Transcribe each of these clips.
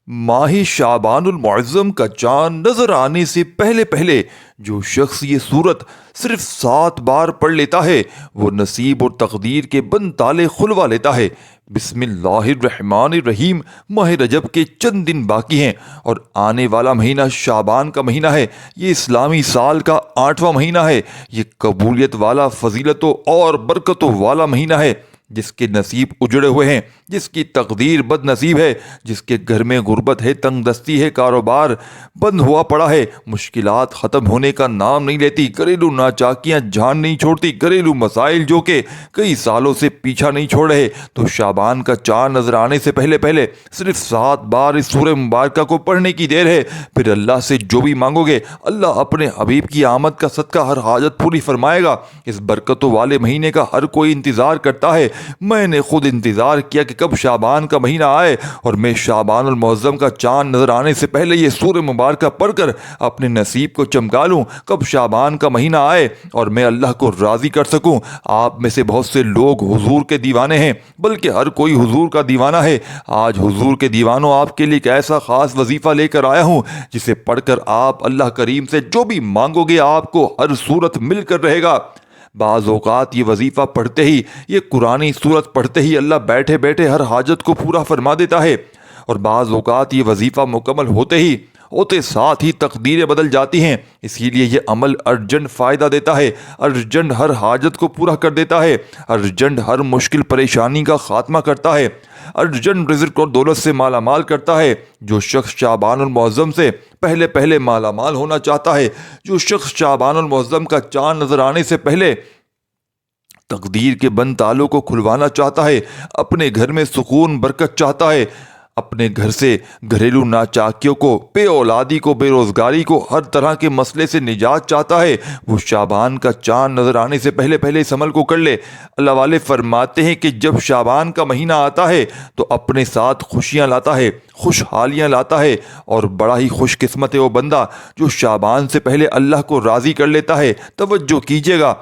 ماہ شعبان المعظم کا چاند نظر آنے سے پہلے پہلے جو شخص یہ سورت صرف 7 بار پڑھ لیتا ہے وہ نصیب اور تقدیر کے بند تالے کھلوا لیتا ہے۔ بسم اللہ الرحمن الرحیم۔ ماہ رجب کے چند دن باقی ہیں اور آنے والا مہینہ شعبان کا مہینہ ہے۔ یہ اسلامی سال کا 8واں مہینہ ہے۔ یہ قبولیت والا، فضیلتوں اور برکتوں والا مہینہ ہے۔ جس کے نصیب اجڑے ہوئے ہیں، جس کی تقدیر بد نصیب ہے، جس کے گھر میں غربت ہے، تنگ دستی ہے، کاروبار بند ہوا پڑا ہے، مشکلات ختم ہونے کا نام نہیں لیتی، گھریلو ناچاکیاں جان نہیں چھوڑتی، گھریلو مسائل جو کہ کئی سالوں سے پیچھا نہیں چھوڑ رہے، تو شعبان کا چاند نظر آنے سے پہلے پہلے صرف 7 بار اس سورہ مبارکہ کو پڑھنے کی دیر ہے۔ پھر اللہ سے جو بھی مانگو گے اللہ اپنے حبیب کی آمد کا صدقہ ہر حاجت پوری فرمائے گا۔ اس برکتوں والے مہینے کا ہر کوئی انتظار کرتا ہے۔ میں نے خود انتظار کیا کہ کب شعبان کا مہینہ آئے اور میں شعبان المعظم کا چاند نظر آنے سے پہلے یہ سورہ مبارکہ پڑھ کر اپنے نصیب کو چمکا لوں۔ کب شعبان کا مہینہ آئے اور میں اللہ کو راضی کر سکوں۔ آپ میں سے بہت سے لوگ حضور کے دیوانے ہیں، بلکہ ہر کوئی حضور کا دیوانہ ہے۔ آج حضور کے دیوانوں آپ کے لیے ایک ایسا خاص وظیفہ لے کر آیا ہوں جسے پڑھ کر آپ اللہ کریم سے جو بھی مانگو گے آپ کو ہر صورت مل کر رہے گا۔ بعض اوقات یہ وظیفہ پڑھتے ہی، یہ قرآنی صورت پڑھتے ہی اللہ بیٹھے بیٹھے ہر حاجت کو پورا فرما دیتا ہے، اور بعض اوقات یہ وظیفہ مکمل ہوتے ساتھ ہی تقدیریں بدل جاتی ہیں۔ اسی لیے یہ عمل ارجنٹ فائدہ دیتا ہے، ارجنٹ ہر حاجت کو پورا کر دیتا ہے، ارجنٹ ہر مشکل پریشانی کا خاتمہ کرتا ہے، ارجنٹ رزق اور دولت سے مالا مال کرتا ہے۔ جو شخص شعبان المعظم سے پہلے پہلے مالا مال ہونا چاہتا ہے، جو شخص شعبان المعظم کا چاند نظر آنے سے پہلے تقدیر کے بند تالوں کو کھلوانا چاہتا ہے، اپنے گھر میں سکون برکت چاہتا ہے، اپنے گھر سے گھریلو ناچاکیوں کو، بے اولادی کو، بے روزگاری کو، ہر طرح کے مسئلے سے نجات چاہتا ہے، وہ شعبان کا چاند نظر آنے سے پہلے پہلے اس عمل کو کر لے۔ اللہ والے فرماتے ہیں کہ جب شعبان کا مہینہ آتا ہے تو اپنے ساتھ خوشیاں لاتا ہے، خوشحالیاں لاتا ہے، اور بڑا ہی خوش قسمت ہے وہ بندہ جو شعبان سے پہلے اللہ کو راضی کر لیتا ہے۔ توجہ کیجیے گا،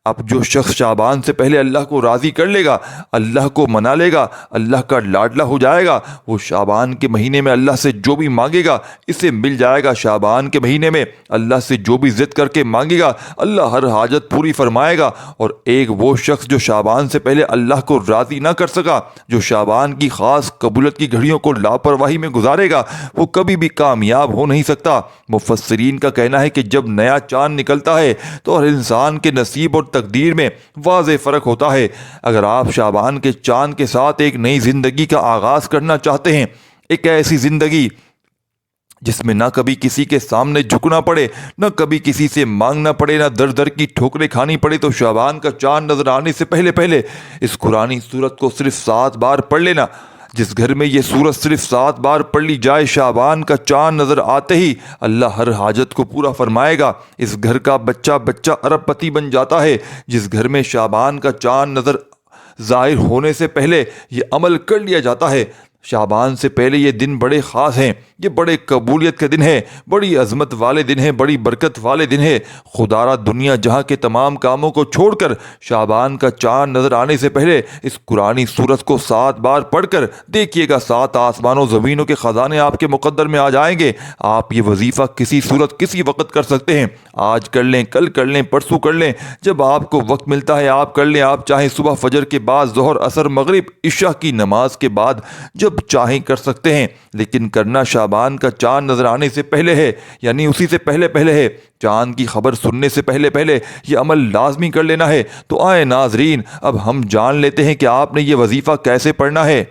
اب جو شخص شعبان سے پہلے اللہ کو راضی کر لے گا، اللہ کو منا لے گا، اللہ کا لاڈلا ہو جائے گا، وہ شعبان کے مہینے میں اللہ سے جو بھی مانگے گا اسے مل جائے گا۔ شعبان کے مہینے میں اللہ سے جو بھی ضد کر کے مانگے گا اللہ ہر حاجت پوری فرمائے گا۔ اور ایک وہ شخص جو شعبان سے پہلے اللہ کو راضی نہ کر سکا، جو شعبان کی خاص قبولیت کی گھڑیوں کو لاپرواہی میں گزارے گا، وہ کبھی بھی کامیاب ہو نہیں سکتا۔ مفسرین کا کہنا ہے کہ جب نیا چاند نکلتا ہے تو ہر انسان کے نصیب اور تقدیر میں واضح فرق ہوتا ہے۔ اگر آپ شعبان کے چاند کے ساتھ ایک نئی زندگی کا آغاز کرنا چاہتے ہیں، ایک ایسی زندگی جس میں نہ کبھی کسی کے سامنے جھکنا پڑے، نہ کبھی کسی سے مانگنا پڑے، نہ در در کی ٹھوکریں کھانی پڑے، تو شعبان کا چاند نظر آنے سے پہلے پہلے اس قرآنی سورت کو صرف 7 بار پڑھ لینا۔ جس گھر میں یہ سورت صرف 7 بار پڑھ لی جائے، شعبان کا چاند نظر آتے ہی اللہ ہر حاجت کو پورا فرمائے گا۔ اس گھر کا بچہ بچہ ارب پتی بن جاتا ہے۔ جس گھر میں شعبان کا چاند نظر ظاہر ہونے سے پہلے یہ عمل کر لیا جاتا ہے۔ شعبان سے پہلے یہ دن بڑے خاص ہیں، یہ بڑے قبولیت کے دن ہیں، بڑی عظمت والے دن ہیں، بڑی برکت والے دن ہیں۔ خدا را دنیا جہاں کے تمام کاموں کو چھوڑ کر شعبان کا چاند نظر آنے سے پہلے اس قرآنی سورت کو 7 بار پڑھ کر دیکھیے گا، 7 آسمانوں زمینوں کے خزانے آپ کے مقدر میں آ جائیں گے۔ آپ یہ وظیفہ کسی صورت کسی وقت کر سکتے ہیں، آج کر لیں، کل کر لیں، پرسوں کر لیں، جب آپ کو وقت ملتا ہے آپ کر لیں۔ آپ چاہیں صبح فجر کے بعد، ظہر، عصر، مغرب، عشاء کی نماز کے بعد، جب چاہیں کر سکتے ہیں، لیکن کرنا شعبان کا چاند نظر آنے سے پہلے ہے، یعنی اسی سے پہلے پہلے ہے۔ چاند کی خبر سننے سے پہلے پہلے یہ عمل لازمی کر لینا ہے۔ تو آئے ناظرین، اب ہم جان لیتے ہیں کہ آپ نے یہ وظیفہ کیسے پڑھنا ہے۔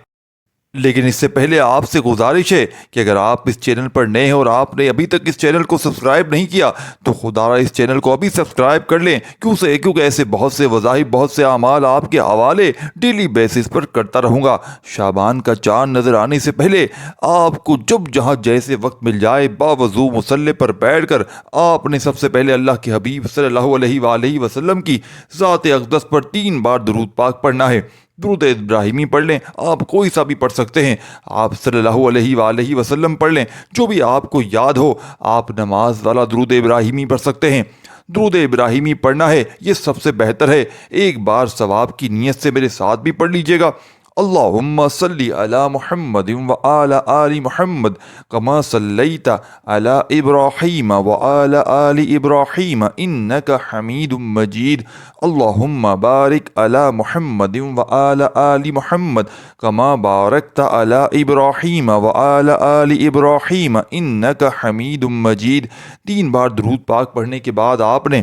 لیکن اس سے پہلے آپ سے گزارش ہے کہ اگر آپ اس چینل پر نئے ہیں اور آپ نے ابھی تک اس چینل کو سبسکرائب نہیں کیا تو خدا را اس چینل کو ابھی سبسکرائب کر لیں، کیونکہ ایسے بہت سے وظائف، بہت سے اعمال آپ کے حوالے ڈیلی بیسس پر کرتا رہوں گا۔ شعبان کا چاند نظر آنے سے پہلے آپ کو جب جہاں جیسے وقت مل جائے باوضو مصلی پر بیٹھ کر آپ نے سب سے پہلے اللہ کے حبیب صلی اللہ علیہ وآلہ وسلم کی ذات اقدس پر 3 بار درود پاک پڑھنا ہے۔ درود ابراہیمی پڑھ لیں، آپ کوئی سا بھی پڑھ سکتے ہیں، آپ صلی اللہ علیہ وآلہ وسلم پڑھ لیں، جو بھی آپ کو یاد ہو۔ آپ نماز والا درود ابراہیمی پڑھ سکتے ہیں۔ درود ابراہیمی پڑھنا ہے، یہ سب سے بہتر ہے۔ ایک بار ثواب کی نیت سے میرے ساتھ بھی پڑھ لیجئے گا، اللہم صلی علی محمد وآل آل محمد کما صلیت علی ابراہیم وآل آل ابراہیم انک حمید مجید اللہم بارک علی محمد وآل آل محمد کما بارکت علی ابراہیم وآل آل ابراہیم انک حمید مجید۔ 3 بار درود پاک پڑھنے کے بعد آپ نے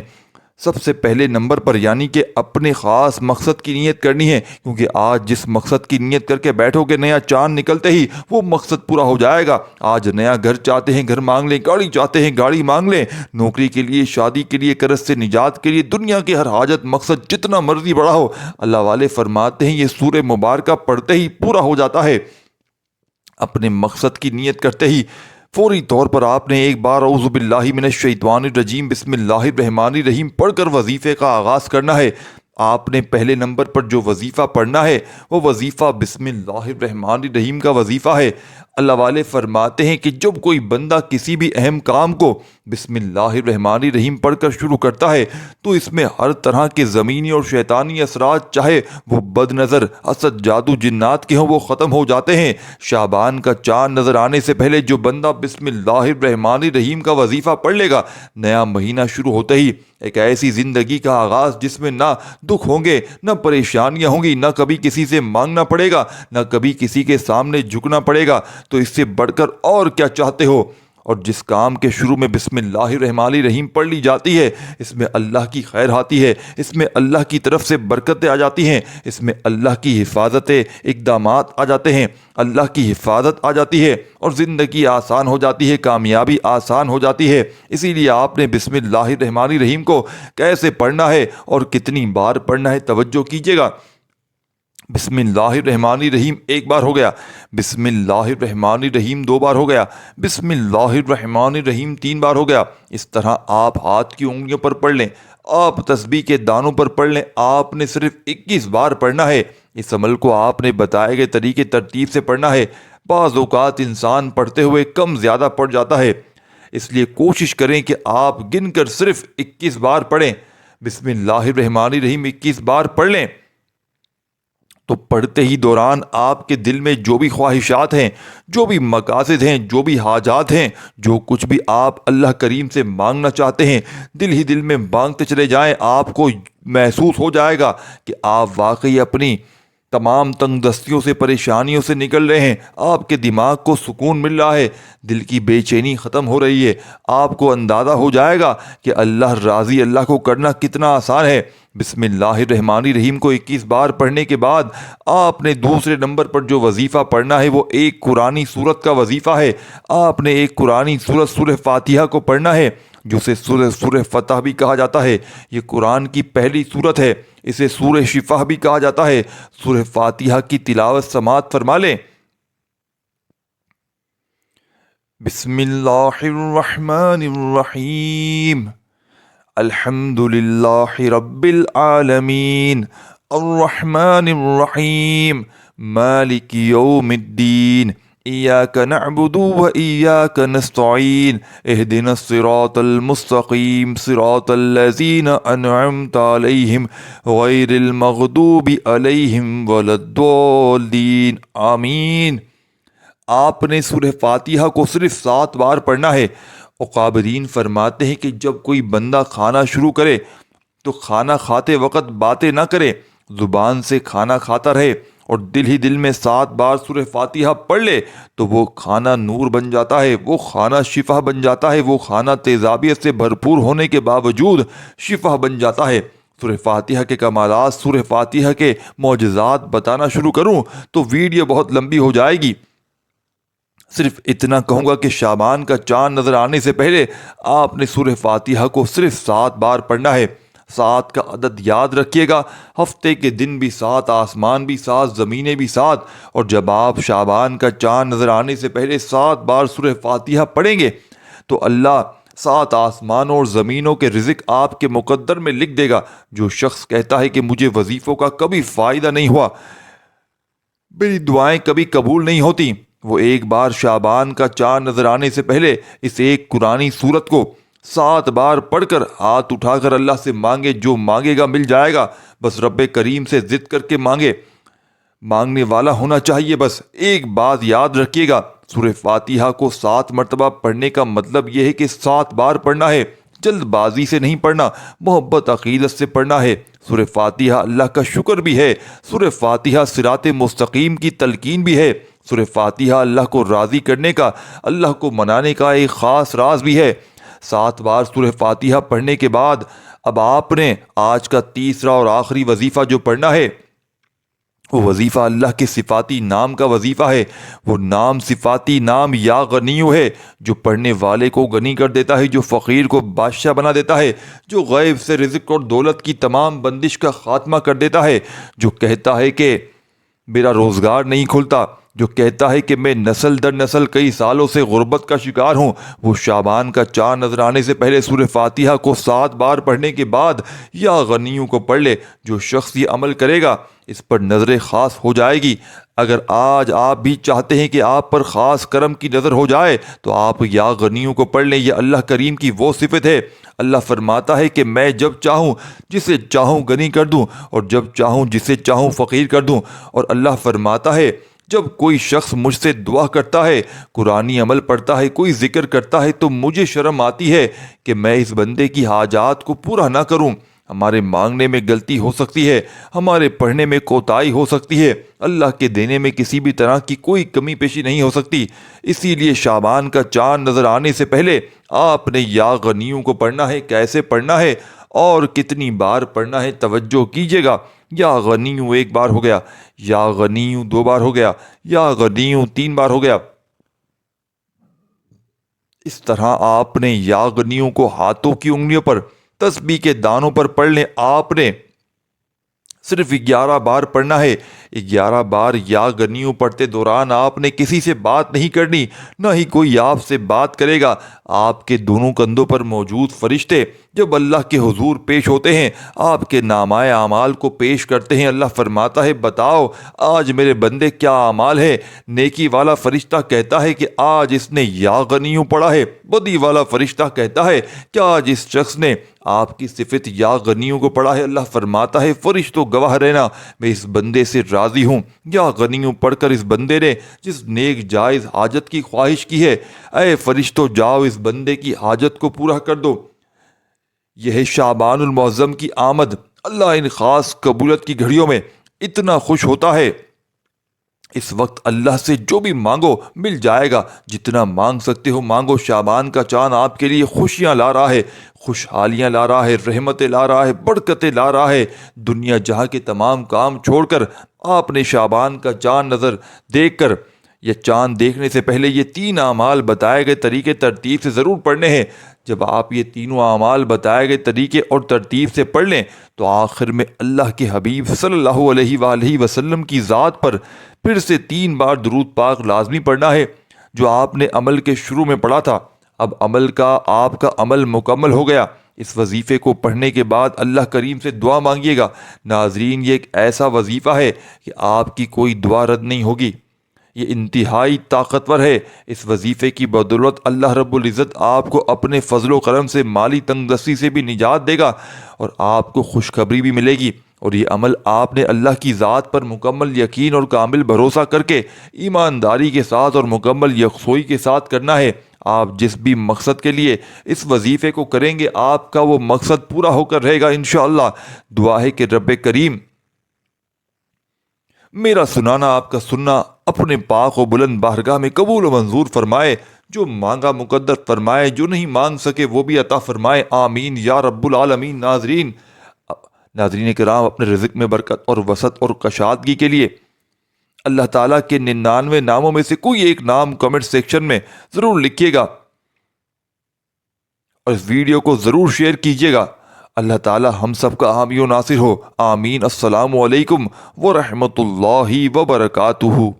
سب سے پہلے نمبر پر یعنی کہ اپنے خاص مقصد کی نیت کرنی ہے، کیونکہ آج جس مقصد کی نیت کر کے بیٹھو گے نیا چاند نکلتے ہی وہ مقصد پورا ہو جائے گا۔ آج نیا گھر چاہتے ہیں گھر مانگ لیں، گاڑی چاہتے ہیں گاڑی مانگ لیں، نوکری کے لیے، شادی کے لیے، قرض سے نجات کے لیے، دنیا کی ہر حاجت مقصد جتنا مرضی بڑا ہو، اللہ والے فرماتے ہیں یہ سورہ مبارکہ پڑھتے ہی پورا ہو جاتا ہے۔ اپنے مقصد کی نیت کرتے ہی فوری طور پر آپ نے ایک بار اعوذ باللہ من الشیطان الرجیم بسم اللہ الرحمن الرحیم پڑھ کر وظیفے کا آغاز کرنا ہے۔ آپ نے پہلے نمبر پر جو وظیفہ پڑھنا ہے وہ وظیفہ بسم اللہ الرحمن الرحیم کا وظیفہ ہے۔ اللہ والے فرماتے ہیں کہ جب کوئی بندہ کسی بھی اہم کام کو بسم اللہ الرحمن الرحیم پڑھ کر شروع کرتا ہے تو اس میں ہر طرح کے زمینی اور شیطانی اثرات، چاہے وہ بد نظر، حسد، جادو، جنات کے ہوں، وہ ختم ہو جاتے ہیں۔ شعبان کا چاند نظر آنے سے پہلے جو بندہ بسم اللہ الرحمن الرحیم کا وظیفہ پڑھ لے گا، نیا مہینہ شروع ہوتے ہی ایک ایسی زندگی کا آغاز جس میں نہ دکھ ہوں گے، نہ پریشانیاں ہوں گی، نہ کبھی کسی سے مانگنا پڑے گا، نہ کبھی کسی کے سامنے جھکنا پڑے گا، تو اس سے بڑھ کر اور کیا چاہتے ہو؟ اور جس کام کے شروع میں بسم اللہ الرحمن الرحیم پڑھ لی جاتی ہے اس میں اللہ کی خیر آتی ہے، اس میں اللہ کی طرف سے برکتیں آ جاتی ہیں، اس میں اللہ کی حفاظت اقدامات آ جاتے ہیں، اللہ کی حفاظت آ جاتی ہے اور زندگی آسان ہو جاتی ہے، کامیابی آسان ہو جاتی ہے۔ اسی لیے آپ نے بسم اللہ الرحمن الرحیم کو کیسے پڑھنا ہے اور کتنی بار پڑھنا ہے توجہ کیجیے گا۔ بسم اللہ الرحمن الرحیم 1 بار ہو گیا، بسم اللہ الرحمن الرحیم 2 بار ہو گیا، بسم اللہ الرحمن الرحیم 3 بار ہو گیا۔ اس طرح آپ ہاتھ کی انگلیوں پر پڑھ لیں، آپ تسبیح کے دانوں پر پڑھ لیں، آپ نے صرف 21 بار پڑھنا ہے۔ اس عمل کو آپ نے بتائے گئے طریقے ترتیب سے پڑھنا ہے۔ بعض اوقات انسان پڑھتے ہوئے کم زیادہ پڑھ جاتا ہے، اس لیے کوشش کریں کہ آپ گن کر صرف 21 بار پڑھیں۔ بسم اللہ الرحمن الرحیم 21 بار پڑھ لیں تو پڑھتے ہی دوران آپ کے دل میں جو بھی خواہشات ہیں، جو بھی مقاصد ہیں، جو بھی حاجات ہیں، جو کچھ بھی آپ اللہ کریم سے مانگنا چاہتے ہیں، دل ہی دل میں مانگتے چلے جائیں۔ آپ کو محسوس ہو جائے گا کہ آپ واقعی اپنی تمام تنگ دستیوں سے، پریشانیوں سے نکل رہے ہیں، آپ کے دماغ کو سکون مل رہا ہے، دل کی بے چینی ختم ہو رہی ہے، آپ کو اندازہ ہو جائے گا کہ اللہ راضی، اللہ کو کرنا کتنا آسان ہے۔ بسم اللہ الرحمن الرحیم کو 21 بار پڑھنے کے بعد آپ نے دوسرے نمبر پر جو وظیفہ پڑھنا ہے وہ ایک قرآنی سورت کا وظیفہ ہے۔ آپ نے ایک قرآنی سورت سورہ فاتحہ کو پڑھنا ہے، جسے سورہ فتح بھی کہا جاتا ہے۔ یہ قرآن کی پہلی سورت ہے، اسے سورہ شفا بھی کہا جاتا ہے۔ سورہ فاتحہ کی تلاوت سماعت فرما لیں۔ بسم اللہ الرحمن الرحیم، الحمد للہ رب العالمین، الرحمن الرحیم، مالک یوم الدین، ایاک نعبد و ایاک نستعین، اہدنا الصراط المستقیم، صراط الذین انعمت علیہم غیر المغضوب علیہم ولا الضالین، آمین۔ آپ نے سورہ فاتحہ کو صرف 7 بار پڑھنا ہے۔ اکابرین فرماتے ہیں کہ جب کوئی بندہ کھانا شروع کرے تو کھانا کھاتے وقت باتیں نہ کرے، زبان سے کھانا کھاتا رہے اور دل ہی دل میں 7 بار سورہ فاتحہ پڑھ لے تو وہ کھانا نور بن جاتا ہے، وہ کھانا شفا بن جاتا ہے، وہ کھانا تیزابیت سے بھرپور ہونے کے باوجود شفا بن جاتا ہے۔ سورہ فاتحہ کے کمالات، سورہ فاتحہ کے معجزات بتانا شروع کروں تو ویڈیو بہت لمبی ہو جائے گی۔ صرف اتنا کہوں گا کہ شعبان کا چاند نظر آنے سے پہلے آپ نے سورہ فاتحہ کو صرف 7 بار پڑھنا ہے۔ 7 کا عدد یاد رکھیے گا، ہفتے کے دن بھی 7، آسمان بھی 7، زمینیں بھی 7، اور جب آپ شعبان کا چاند نظر آنے سے پہلے 7 بار سورہ فاتحہ پڑھیں گے تو اللہ 7 آسمانوں اور زمینوں کے رزق آپ کے مقدر میں لکھ دے گا۔ جو شخص کہتا ہے کہ مجھے وظیفوں کا کبھی فائدہ نہیں ہوا، میری دعائیں کبھی قبول نہیں ہوتی، وہ ایک بار شعبان کا چاند نظر آنے سے پہلے اس ایک قرآنی سورت کو 7 بار پڑھ کر ہاتھ اٹھا کر اللہ سے مانگے، جو مانگے گا مل جائے گا۔ بس رب کریم سے ضد کر کے مانگے، مانگنے والا ہونا چاہیے۔ بس ایک بات یاد رکھیے گا، سورہ فاتحہ کو 7 مرتبہ پڑھنے کا مطلب یہ ہے کہ 7 بار پڑھنا ہے، جلد بازی سے نہیں پڑھنا، محبت عقیدت سے پڑھنا ہے۔ سورہ فاتحہ اللہ کا شکر بھی ہے، سورہ فاتحہ صراط مستقیم کی تلقین بھی ہے، سورہ فاتحہ اللہ کو راضی کرنے کا، اللہ کو منانے کا ایک خاص راز بھی ہے۔ 7 بار سورہ فاتحہ پڑھنے کے بعد اب آپ نے آج کا تیسرا اور آخری وظیفہ جو پڑھنا ہے، وہ وظیفہ اللہ کے صفاتی نام کا وظیفہ ہے۔ وہ نام صفاتی نام یا غنیو ہے، جو پڑھنے والے کو غنی کر دیتا ہے، جو فقیر کو بادشاہ بنا دیتا ہے، جو غیب سے رزق اور دولت کی تمام بندش کا خاتمہ کر دیتا ہے، جو کہتا ہے کہ میرا روزگار نہیں کھلتا، جو کہتا ہے کہ میں نسل در نسل کئی سالوں سے غربت کا شکار ہوں۔ وہ شعبان کا چاند نظر آنے سے پہلے سورہ فاتحہ کو 7 بار پڑھنے کے بعد یا غنیوں کو پڑھ لے۔ جو شخص یہ عمل کرے گا اس پر نظر خاص ہو جائے گی۔ اگر آج آپ بھی چاہتے ہیں کہ آپ پر خاص کرم کی نظر ہو جائے تو آپ یا غنیوں کو پڑھ لیں۔ یہ اللہ کریم کی وہ صفت ہے۔ اللہ فرماتا ہے کہ میں جب چاہوں جسے چاہوں غنی کر دوں اور جب چاہوں جسے چاہوں فقیر کر دوں۔ اور اللہ فرماتا ہے جب کوئی شخص مجھ سے دعا کرتا ہے، قرآنی عمل پڑھتا ہے، کوئی ذکر کرتا ہے تو مجھے شرم آتی ہے کہ میں اس بندے کی حاجات کو پورا نہ کروں۔ ہمارے مانگنے میں غلطی ہو سکتی ہے، ہمارے پڑھنے میں کوتاہی ہو سکتی ہے، اللہ کے دینے میں کسی بھی طرح کی کوئی کمی پیشی نہیں ہو سکتی۔ اسی لیے شعبان کا چاند نظر آنے سے پہلے آپ نے یا غنیوں کو پڑھنا ہے۔ کیسے پڑھنا ہے اور کتنی بار پڑھنا ہے توجہ کیجیے گا۔ یا غنیوں 1 بار ہو گیا، یا غنیوں 2 بار ہو گیا، یا غنیوں 3 بار ہو گیا۔ اس طرح آپ نے یا غنیوں کو ہاتھوں کی انگلیوں پر، تسبیح کے دانوں پر پڑھ لیں۔ آپ نے صرف 11 بار پڑھنا ہے۔ 11 بار یا غنیوں پڑھتے دوران آپ نے کسی سے بات نہیں کرنی، نہ ہی کوئی آپ سے بات کرے گا۔ آپ کے دونوں کندھوں پر موجود فرشتے جب اللہ کے حضور پیش ہوتے ہیں، آپ کے نامۂ اعمال کو پیش کرتے ہیں۔ اللہ فرماتا ہے بتاؤ آج میرے بندے کیا اعمال ہے؟ نیکی والا فرشتہ کہتا ہے کہ آج اس نے یا غنیوں پڑھا ہے۔ بدی والا فرشتہ کہتا ہے کہ آج اس شخص نے آپ کی صفت یا غنیوں کو پڑھا ہے۔ اللہ فرماتا ہے فرشتوں گواہ رہنا، میں اس بندے سے راضی ہوں۔ یا غنیوں پڑھ کر اس بندے نے جس نیک جائز حاجت کی خواہش کی ہے، اے فرشتوں جاؤ اس بندے کی حاجت کو پورا کر دو۔ یہ ہے شعبان المعظم کی آمد۔ اللہ ان خاص قبولیت کی گھڑیوں میں اتنا خوش ہوتا ہے، اس وقت اللہ سے جو بھی مانگو مل جائے گا۔ جتنا مانگ سکتے ہو مانگو۔ شعبان کا چاند آپ کے لیے خوشیاں لا رہا ہے، خوشحالیاں لا رہا ہے، رحمتیں لا رہا ہے، برکتیں لا رہا ہے۔ دنیا جہاں کے تمام کام چھوڑ کر آپ نے شعبان کا چاند نظر دیکھ کر یا چاند دیکھنے سے پہلے یہ 3 اعمال بتائے گئے طریقے ترتیب سے ضرور پڑھنے ہیں۔ جب آپ یہ تینوں اعمال بتائے گئے طریقے اور ترتیب سے پڑھ لیں تو آخر میں اللہ کے حبیب صلی اللہ علیہ وآلہ وسلم کی ذات پر پھر سے 3 بار درود پاک لازمی پڑھنا ہے، جو آپ نے عمل کے شروع میں پڑھا تھا۔ اب آپ کا عمل مکمل ہو گیا۔ اس وظیفے کو پڑھنے کے بعد اللہ کریم سے دعا مانگیے گا۔ ناظرین یہ ایک ایسا وظیفہ ہے کہ آپ کی کوئی دعا رد نہیں ہوگی۔ یہ انتہائی طاقتور ہے۔ اس وظیفے کی بدولت اللہ رب العزت آپ کو اپنے فضل و کرم سے مالی تنگ دستی سے بھی نجات دے گا اور آپ کو خوشخبری بھی ملے گی۔ اور یہ عمل آپ نے اللہ کی ذات پر مکمل یقین اور کامل بھروسہ کر کے ایمانداری کے ساتھ اور مکمل یکسوئی کے ساتھ کرنا ہے۔ آپ جس بھی مقصد کے لیے اس وظیفے کو کریں گے آپ کا وہ مقصد پورا ہو کر رہے گا انشاءاللہ۔ دعا ہے کہ رب کریم میرا سنانا آپ کا سننا اپنے پاک و بلند بارگاہ میں قبول و منظور فرمائے۔ جو مانگا مقدر فرمائے، جو نہیں مانگ سکے وہ بھی عطا فرمائے، آمین یا رب العالمین۔ ناظرین کرام، اپنے رزق میں برکت اور وسعت اور کشادگی کے لیے اللہ تعالیٰ کے 99 ناموں میں سے کوئی ایک نام کمنٹ سیکشن میں ضرور لکھیے گا اور اس ویڈیو کو ضرور شیئر کیجیے گا۔ اللہ تعالیٰ ہم سب کا حامی و ناصر ہو، آمین۔ السلام علیکم ورحمۃ اللہ وبرکاتہ۔